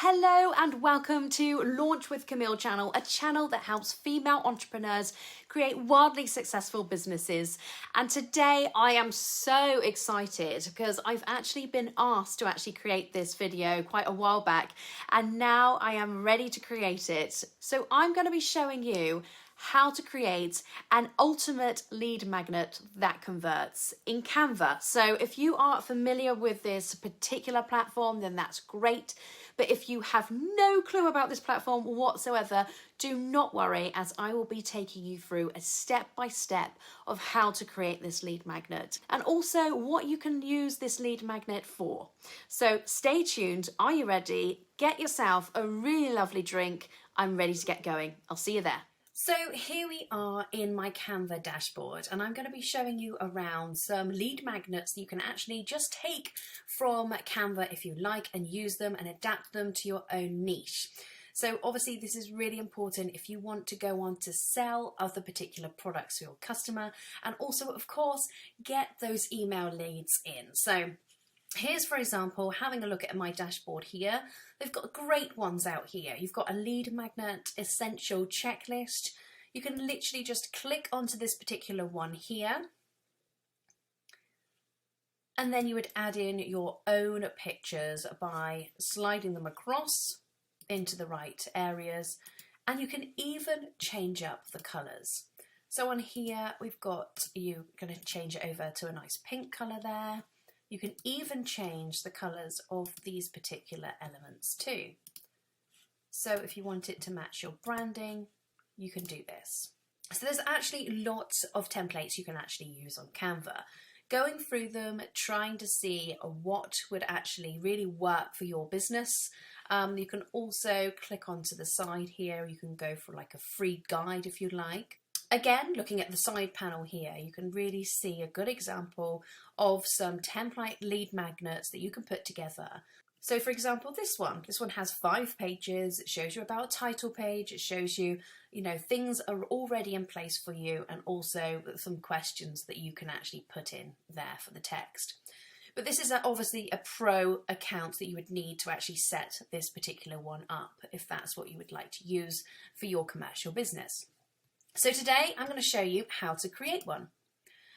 Hello and welcome to Launch with Camille channel, a channel that helps female entrepreneurs create wildly successful businesses. And today I am so excited because I've actually been asked to actually create this video quite a while back, and now I am ready to create it. So I'm going to be showing you how to create an ultimate lead magnet that converts in Canva. So if you are familiar with this particular platform, then that's great. But if you have no clue about this platform whatsoever, do not worry, as I will be taking you through a step-by-step of how to create this lead magnet and also what you can use this lead magnet for. So stay tuned. Are you ready? Get yourself a really lovely drink. I'm ready to get going. I'll see you there. So here we are in my Canva dashboard, and I'm going to be showing you around some lead magnets that you can actually just take from Canva if you like and use them and adapt them to your own niche. So obviously this is really important if you want to go on to sell other particular products to your customer, and also of course get those email leads in. So here's, for example, having a look at my dashboard here. They've got great ones out here. You've got a lead magnet essential checklist. You can literally just click onto this particular one here, and then you would add in your own pictures by sliding them across into the right areas, and you can even change up the colours. So on here we've got, you're going to change it over to a nice pink colour there. You can even change the colours of these particular elements too. So if you want it to match your branding, you can do this. So there's actually lots of templates you can actually use on Canva. Going through them, trying to see what would actually really work for your business. You can also click onto the side here. You can go for like a free guide if you like. Again, looking at the side panel here, you can really see a good example of some template lead magnets that you can put together. So for example, this one has 5 pages. It shows you about a title page. It shows you, things are already in place for you, and also some questions that you can actually put in there for the text. But this is obviously a pro account that you would need to actually set this particular one up if that's what you would like to use for your commercial business. So today I'm going to show you how to create one.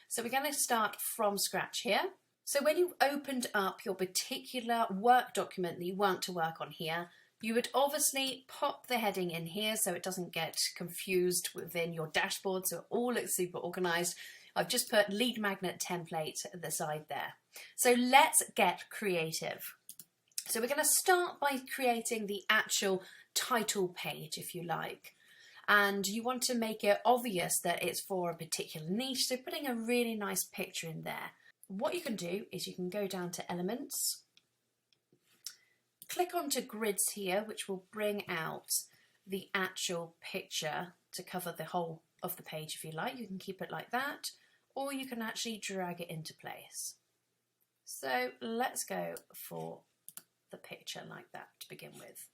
So we're going to start from scratch here. So when you opened up your particular work document that you want to work on here, you would obviously pop the heading in here so it doesn't get confused within your dashboard, so it all looks super organized. I've just put lead magnet template at the side there. So let's get creative. So we're going to start by creating the actual title page, if you like. And you want to make it obvious that it's for a particular niche, so putting a really nice picture in there. What you can do is you can go down to elements, click onto grids here, which will bring out the actual picture to cover the whole of the page if you like. You can keep it like that, or you can actually drag it into place. So let's go for the picture like that to begin with.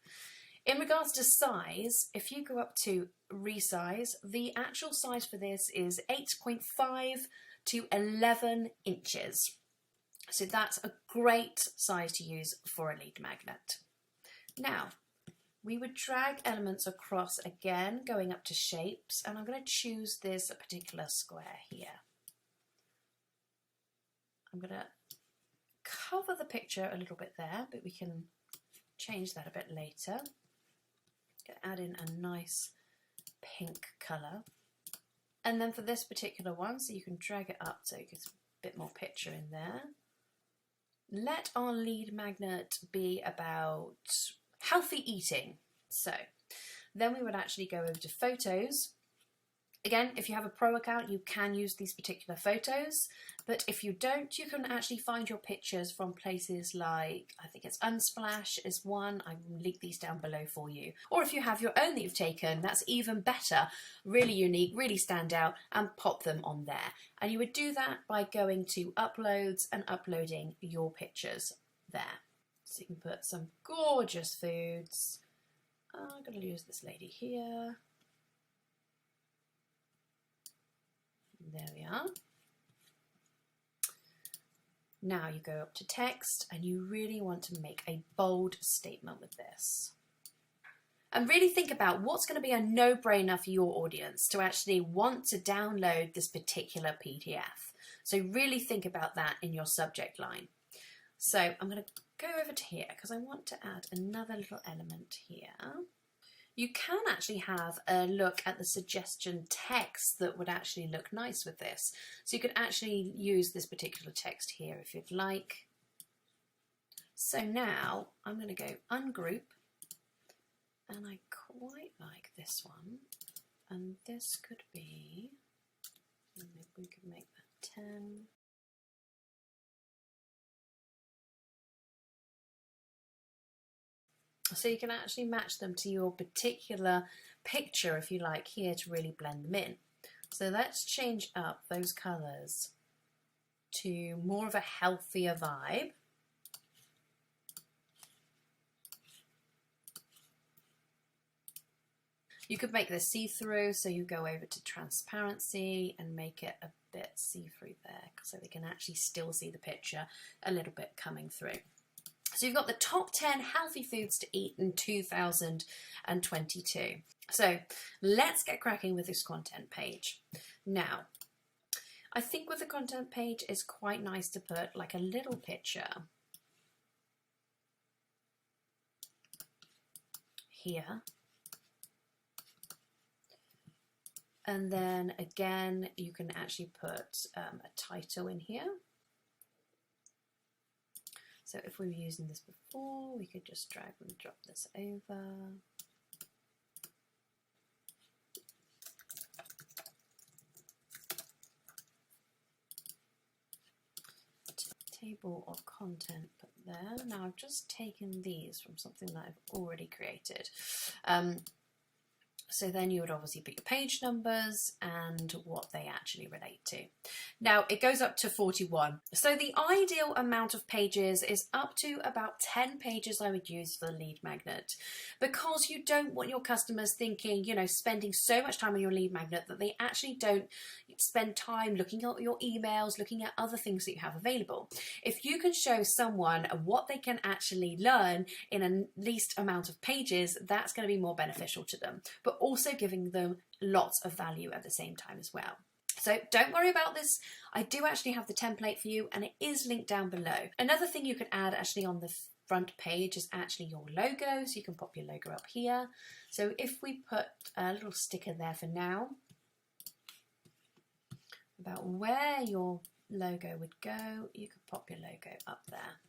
In regards to size, if you go up to resize, the actual size for this is 8.5 to 11 inches. So that's a great size to use for a lead magnet. Now, we would drag elements across again, going up to shapes, and I'm going to choose this particular square here. I'm going to cover the picture a little bit there, but we can change that a bit later. Add in a nice pink colour, and then for this particular one, so you can drag it up so it gets a bit more picture in there. Let our lead magnet be about healthy eating. So then we would actually go over to photos. Again, if you have a pro account, you can use these particular photos, but if you don't, you can actually find your pictures from places like, I think it's Unsplash is one. I will link these down below for you. Or if you have your own that you've taken, that's even better, really unique, really stand out, and pop them on there. And you would do that by going to uploads and uploading your pictures there. So you can put some gorgeous foods. I'm going to use this lady here. There we are. Now you go up to text and you really want to make a bold statement with this. And really think about what's going to be a no-brainer for your audience to actually want to download this particular PDF. So really think about that in your subject line. So I'm going to go over to here because I want to add another little element here. You can actually have a look at the suggestion text that would actually look nice with this. So you could actually use this particular text here if you'd like. So now I'm going to go ungroup, and I quite like this one. And this could be, maybe we could make that 10. So you can actually match them to your particular picture if you like here to really blend them in. So let's change up those colours to more of a healthier vibe. You could make this see-through, so you go over to transparency and make it a bit see-through there so they can actually still see the picture a little bit coming through. So you've got the top 10 healthy foods to eat in 2022. So let's get cracking with this content page. Now, I think with the content page, it's quite nice to put like a little picture here. And then again, you can actually put a title in here. So if we were using this before, we could just drag and drop this over. Table of content put there. Now I've just taken these from something that I've already created. So then you would obviously put your page numbers and what they actually relate to. Now it goes up to 41. So the ideal amount of pages is up to about 10 pages I would use for the lead magnet, because you don't want your customers thinking, you know, spending so much time on your lead magnet that they actually don't spend time looking at your emails, looking at other things that you have available. If you can show someone what they can actually learn in a least amount of pages, that's going to be more beneficial to them, but also giving them lots of value at the same time as well. So don't worry about this. I do actually have the template for you and it is linked down below. Another thing you could add actually on the front page is actually your logo. So you can pop your logo up here. So if we put a little sticker there for now about where your logo would go, you could pop your logo up there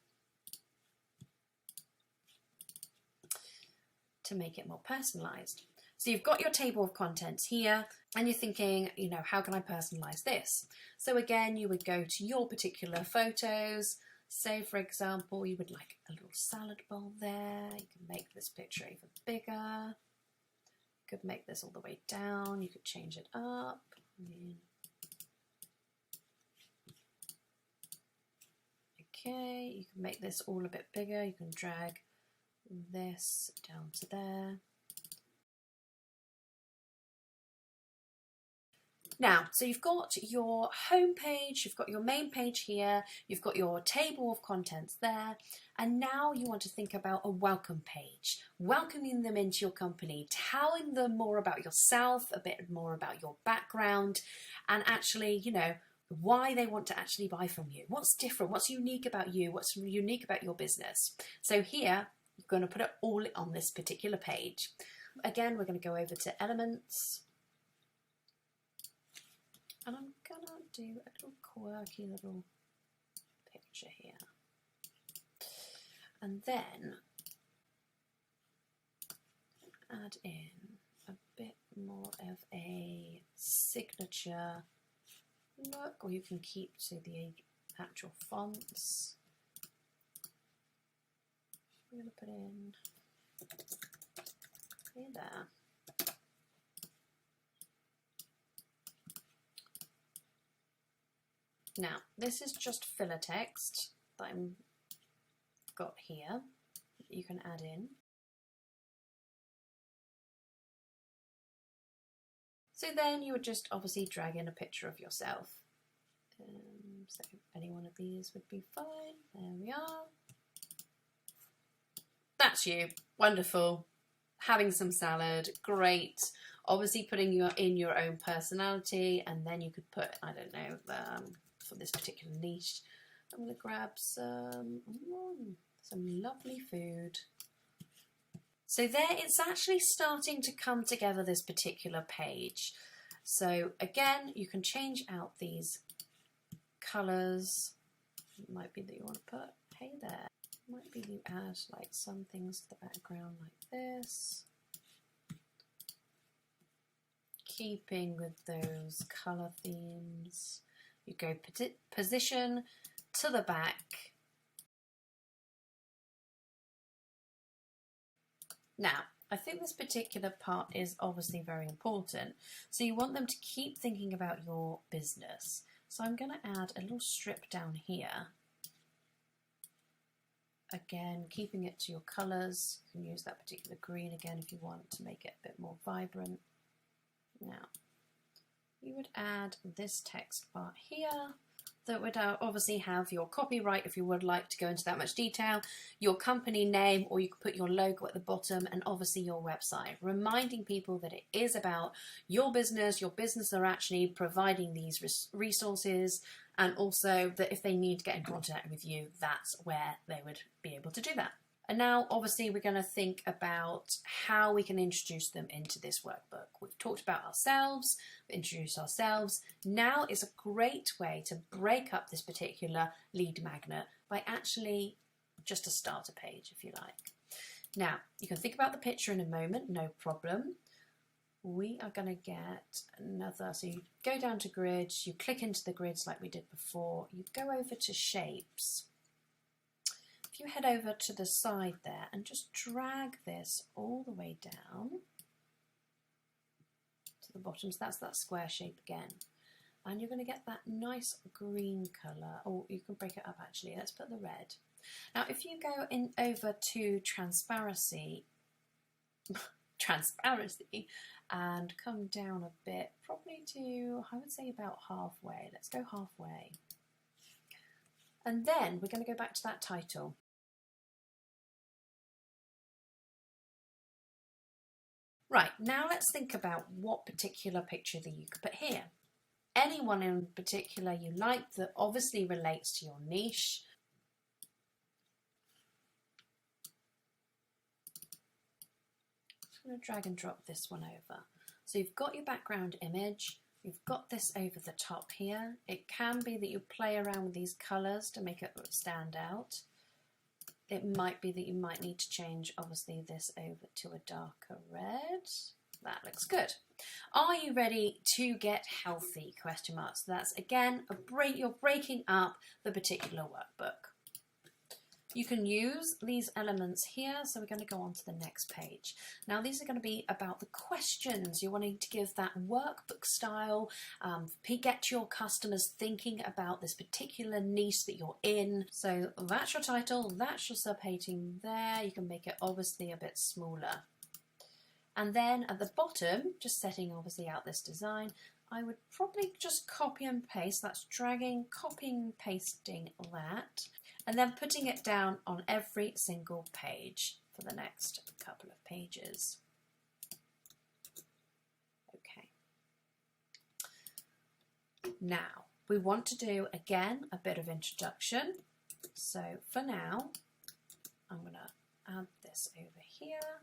to make it more personalized. So you've got your table of contents here and you're thinking, you know, how can I personalize this? So again, you would go to your particular photos. Say, for example, you would like a little salad bowl there. You can make this picture even bigger. You could make this all the way down. You could change it up. Okay, you can make this all a bit bigger. You can drag this down to there. Now, so you've got your home page, you've got your main page here, you've got your table of contents there, and now you want to think about a welcome page, welcoming them into your company, telling them more about yourself, a bit more about your background, and actually, you know, why they want to actually buy from you. What's different? What's unique about you? What's unique about your business? So here, you're going to put it all on this particular page. Again, we're going to go over to elements. And I'm going to do a little quirky little picture here. And then add in a bit more of a signature look, or you can keep to the actual fonts. I'm going to put in there. Now, this is just filler text that I've got here that you can add in. So then you would just obviously drag in a picture of yourself. So any one of these would be fine. There we are. That's you. Wonderful. Having some salad, great. Obviously putting in your own personality, and then you could put, I don't know, for this particular niche, I'm going to grab some lovely food. So there, it's actually starting to come together, this particular page. So again, you can change out these colours. It might be that you want to put, hey there. It might be that you add like some things to the background like this. Keeping with those colour themes. You go position to the back. Now, I think this particular part is obviously very important. So you want them to keep thinking about your business. So I'm going to add a little strip down here. Again, keeping it to your colours. You can use that particular green again if you want to make it a bit more vibrant. Now, you would add this text part here that would obviously have your copyright if you would like to go into that much detail, your company name, or you could put your logo at the bottom, and obviously your website, reminding people that it is about your business are actually providing these resources, and also that if they need to get in contact with you, that's where they would be able to do that. And now, obviously, we're going to think about how we can introduce them into this workbook. We've talked about ourselves, we've introduced ourselves. Now is a great way to break up this particular lead magnet by actually just a starter page, if you like. Now, you can think about the picture in a moment, no problem. We are going to get another, so you go down to grids, you click into the grids like we did before, you go over to shapes. If you head over to the side there and just drag this all the way down to the bottom, so that's that square shape again. And you're going to get that nice green colour, or you can break it up actually, let's put the red. Now if you go over to transparency and come down a bit, probably to, I would say about halfway, let's go halfway. And then we're going to go back to that title. Right, now let's think about what particular picture that you could put here. Anyone in particular you like that obviously relates to your niche. I'm going to drag and drop this one over. So you've got your background image, you've got this over the top here. It can be that you play around with these colours to make it stand out. It might be that you might need to change, obviously, this over to a darker red. That looks good. Are you ready to get healthy? Question mark. So that's, again, you're breaking up the particular workbook. You can use these elements here, so we're going to go on to the next page. Now these are going to be about the questions. You're wanting to give that workbook style, get your customers thinking about this particular niche that you're in. So that's your title, that's your subheading there. You can make it obviously a bit smaller. And then at the bottom, just setting obviously out this design, I would probably just copy and paste. That's dragging, copying, and pasting that. And then putting it down on every single page for the next couple of pages. Okay. Now, we want to do, again, a bit of introduction. So for now, I'm going to add this over here.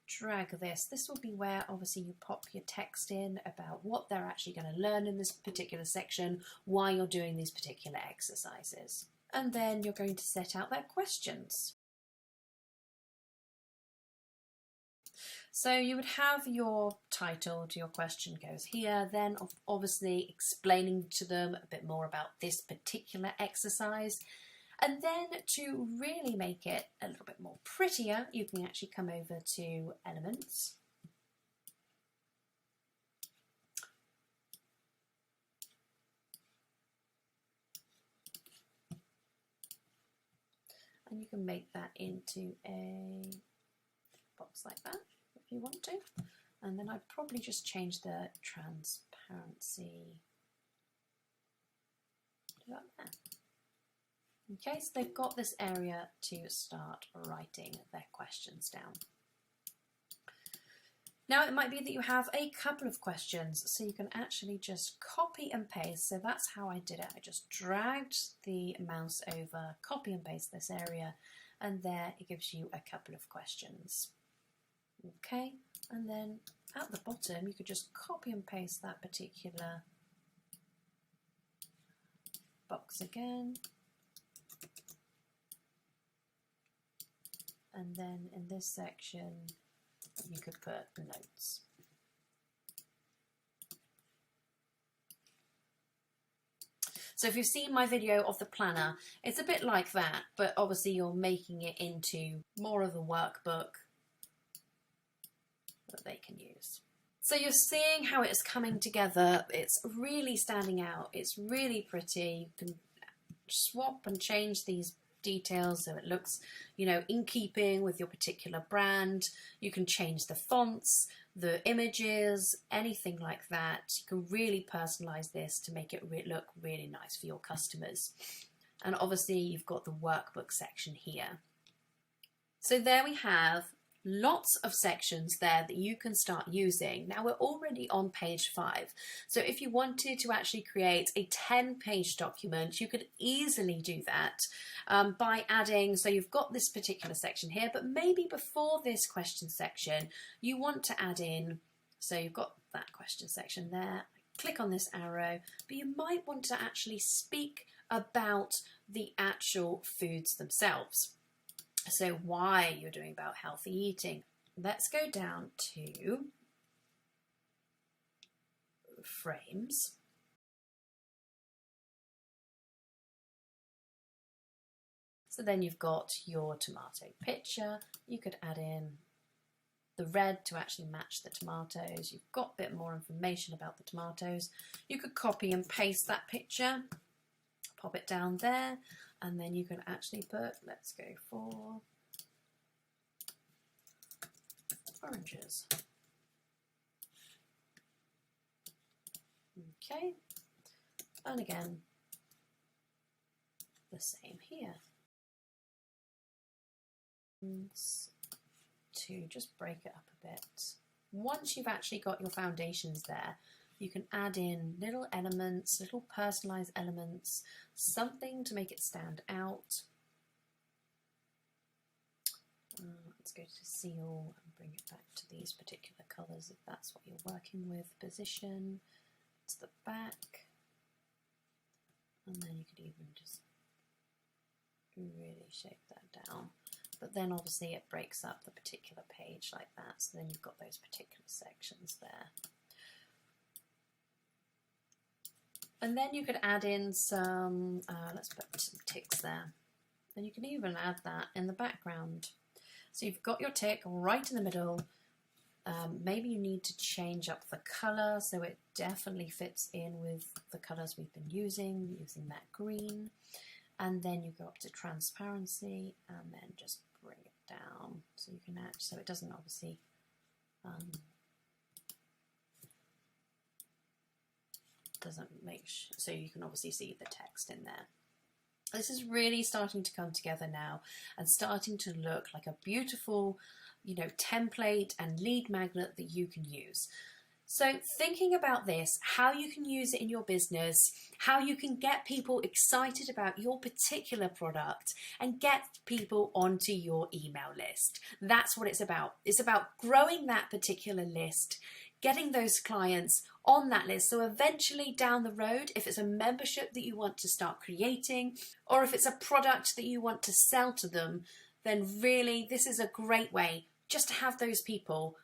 Drag this. This will be where obviously you pop your text in about what they're actually going to learn in this particular section, why you're doing these particular exercises. And then you're going to set out their questions. So you would have your title to your question goes here, then obviously explaining to them a bit more about this particular exercise. And then to really make it a little bit more prettier, you can actually come over to elements. And you can make that into a box like that if you want to. And then I'd probably just change the transparency put it up there. Okay, so they've got this area to start writing their questions down. Now it might be that you have a couple of questions, so you can actually just copy and paste. So that's how I did it. I just dragged the mouse over, copy and paste this area, and there it gives you a couple of questions. Okay, and then at the bottom you could just copy and paste that particular box again. And then in this section you could put notes. So if you've seen my video of the planner, it's a bit like that, but obviously you're making it into more of a workbook that they can use. So you're seeing how it's coming together. It's really standing out. It's really pretty. You can swap and change these details so it looks, you know, in keeping with your particular brand. You can change the fonts, the images, anything like that. You can really personalize this to make it look really nice for your customers. And obviously you've got the workbook section here. So there we have lots of sections there that you can start using. Now we're already on page 5. So if you wanted to actually create a 10-page document, you could easily do that by adding, so you've got this particular section here, but maybe before this question section, you want to add in, so you've got that question section there, click on this arrow, but you might want to actually speak about the actual foods themselves. So why you're doing about healthy eating. Let's go down to frames. So then you've got your tomato picture. You could add in the red to actually match the tomatoes. You've got a bit more information about the tomatoes. You could copy and paste that picture, pop it down there. And then you can actually put, let's go for oranges. Okay, and again, the same here. To just break it up a bit. Once you've actually got your foundations there, you can add in little elements, little personalized elements, something to make it stand out. Let's go to seal and bring it back to these particular colours if that's what you're working with. Position, to the back, and then you could even just really shape that down. But then obviously it breaks up the particular page like that, so then you've got those particular sections there. And then you could add in some, let's put some ticks there. And you can even add that in the background. So you've got your tick right in the middle. Maybe you need to change up the colour so it definitely fits in with the colours we've been using that green. And then you go up to transparency and then just bring it down so you can add, so it doesn't obviously so you can obviously see the text in there. This is really starting to come together now and starting to look like a beautiful, you know, template and lead magnet that you can use. So thinking about this, how you can use it in your business, how you can get people excited about your particular product and get people onto your email list. That's what it's about. It's about growing that particular list, getting those clients on that list. So eventually down the road, if it's a membership that you want to start creating, or if it's a product that you want to sell to them, then really this is a great way just to have those people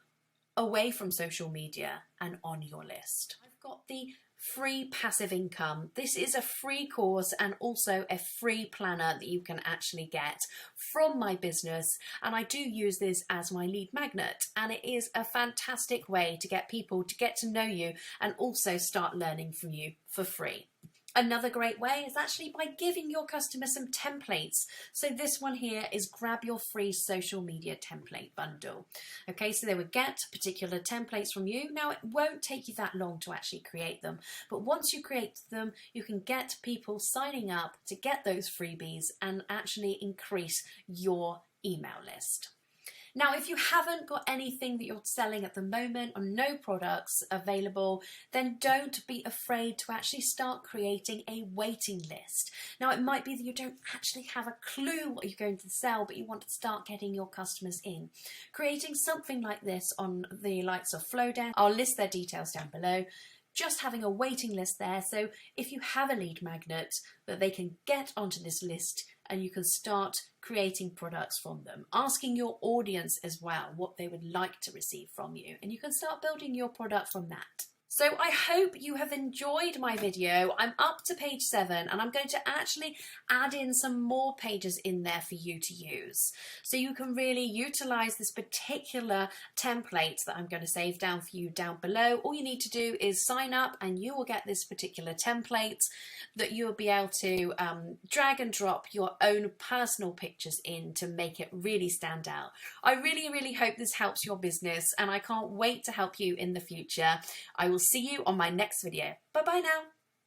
away from social media and on your list. I've got the free passive income. This is a free course and also a free planner that you can actually get from my business, and I do use this as my lead magnet, and it is a fantastic way to get people to get to know you and also start learning from you for free. Another great way is actually by giving your customers some templates. So this one here is grab your free social media template bundle. Okay, so they would get particular templates from you. Now it won't take you that long to actually create them, but once you create them, you can get people signing up to get those freebies and actually increase your email list. Now, if you haven't got anything that you're selling at the moment or no products available, then don't be afraid to actually start creating a waiting list. Now, it might be that you don't actually have a clue what you're going to sell, but you want to start getting your customers in. Creating something like this on the likes of Flowdesk, I'll list their details down below. Just having a waiting list there, so if you have a lead magnet, that they can get onto this list and you can start creating products from them. Asking your audience as well what they would like to receive from you, and you can start building your product from that. So I hope you have enjoyed my video. I'm up to page 7 and I'm going to actually add in some more pages in there for you to use. So you can really utilize this particular template that I'm going to save down for you down below. All you need to do is sign up and you will get this particular template that you'll be able to drag and drop your own personal pictures in to make it really stand out. I really hope this helps your business and I can't wait to help you in the future. I will see you on my next video. Bye bye now.